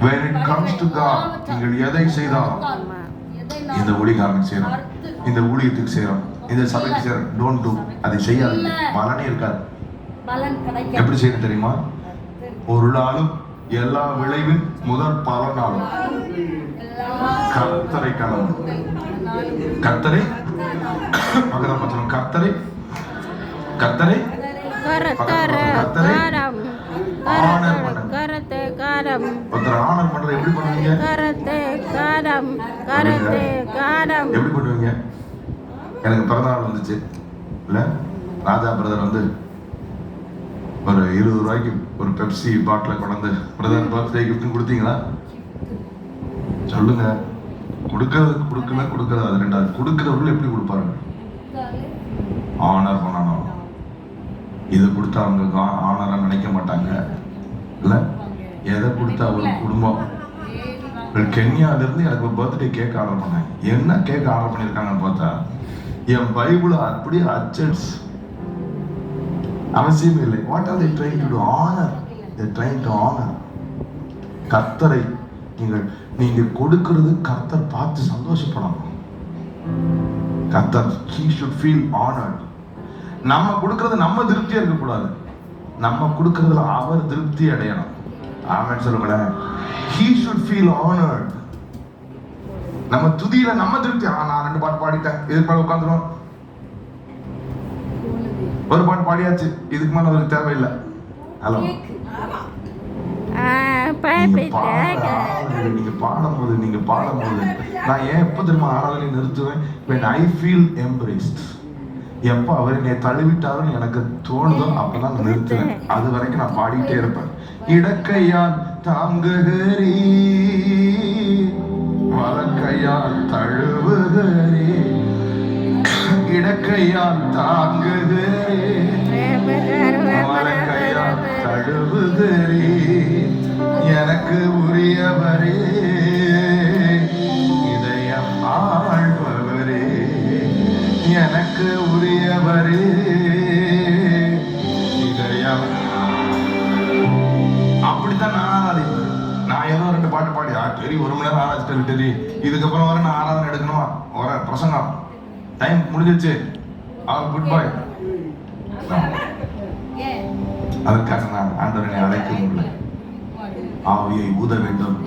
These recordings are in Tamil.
when it comes to God நீங்கள் எதை செய்தாலும் இந்த ஊழியக்காரனுக்கு செய்யறோம், இந்த ஊழியத்துக்கு செய்யறோம், இந்த சபைக்கு செய்யறோம், டோன்ட் டூ, அதை செய்யாதீங்க, பலனே இருக்காது. எப்படி செய்யணும் தெரியுமா? ஒரு நாளும் எல்லா விளைவின் முதல் பலனாலும் கர்த்தரை கலந்து கர்த்தரை பகரம் பச்சனம் கர்த்தரை கர்த்தரை கர்த்தரை ஆனர் பண்ணுங்க. ஒருத்தர் ஆனர் பண்றது எப்படி பண்ணுவீங்க? எப்படி பண்ணுவீங்க? எனக்கு பிறந்தநாள் வந்துச்சு இல்ல, ராஜா பிரதர் வந்து ஒரு 20 ரூபாய்க்கு ஒரு பெப்சி பாட்டில கொண்டு பிரதர் பர்த்டே கிஃப்ட் கொடுத்தீங்களா? சொல்லுங்க. கொடுக்கறது அது ரெண்டாவது. கொடுக்கிறவர்கள் எப்படி கொடுப்பாங்க? ஆனர் பண்ணணும். இதை கொடுத்தா அவங்க ஆனரா நினைக்க மாட்டாங்க இல்ல. எதை கொடுத்தா ஒரு குடும்பம். கென்யால இருந்து எனக்கு ஒரு பர்த்டே கேக் ஆர்டர் பண்ணாங்க. என்ன கேக் ஆர்டர் பண்ணிருக்காங்கன்னு பார்த்தா என் பைபிளை அப்படியே அச்சடிச்சு. அவசியம் இல்லை. What are they trying to do? Honor. They trying to honor. கர்த்தரை நீங்க கொடுக்கிறது கர்த்தர் பார்த்து சந்தோஷப்படணும். கர்த்தர் he should feel honored. நம்ம கொடுக்கிறது நம்ம திருப்தியா இருக்க கூடாது, நம்ம கொடுக்கிறதுல அவர் திருப்தி அடையணும். ஆமென் சொல்லுங்களேன். he should feel honored. நம்ம துதியில நம்ம திருப்தி. நான் 2 பாட்டு பாடிட்டேன், இதுக்கு மேல உட்காந்துரும். ஒரு பாட்டு பாடியாச்சு, இதுக்கு மேல ஒரு தேவையில்லை. ஹலோ, நீங்க பாடும்போது நான் ஏன் எப்ப தெரியுமா ஆராதனை நிறுத்துவேன்? when I feel embraced. எப்ப அவர் என்னை தழுவிட்டாருன்னு எனக்கு தோணுதோ அப்பதான் நான் நிறுத்துவேன். அது வரைக்கும் நான் பாடிட்டே இருப்பேன். இடக்கையால் தாங்குகிறீ, வலக்கையால் தழுவுகிறீ, இடக்கையால் தாங்குகிறீ, வலக்கையால் தழுவுகிறீ, எனக்கு உரியவரே, இதயம் ஆழ்பவரே, எனக்கு உரியவரே, இதயம். அப்படித்தான் நான் ஆராதிப்பேன். நான் ஏதோ 2 பாட்டு பாடி சரி 1 மணி நேரம் ஆராய்ச்சிட்டு சரி இதுக்கப்புறம் வர நான் ஆராதனை எடுக்கணும், வர பிரசங்கம் டைம் முடிஞ்சிருச்சு, குட் பை. அதற்காக நான் ஆண்டவனை அழைக்க முடியல. ஆவியை ஊத வேண்டும்,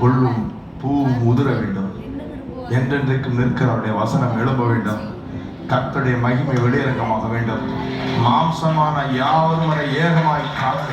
கொள்ளும் பூ உதிர வேண்டும், என்றென்றைக்கும் நிற்கிற அவருடைய வசனம் எழும்ப வேண்டும், கர்த்தருடைய மகிமை வெளியரங்கமாக வேண்டும், மாம்சமான யாவரும் வரை ஏகமாய் காத்து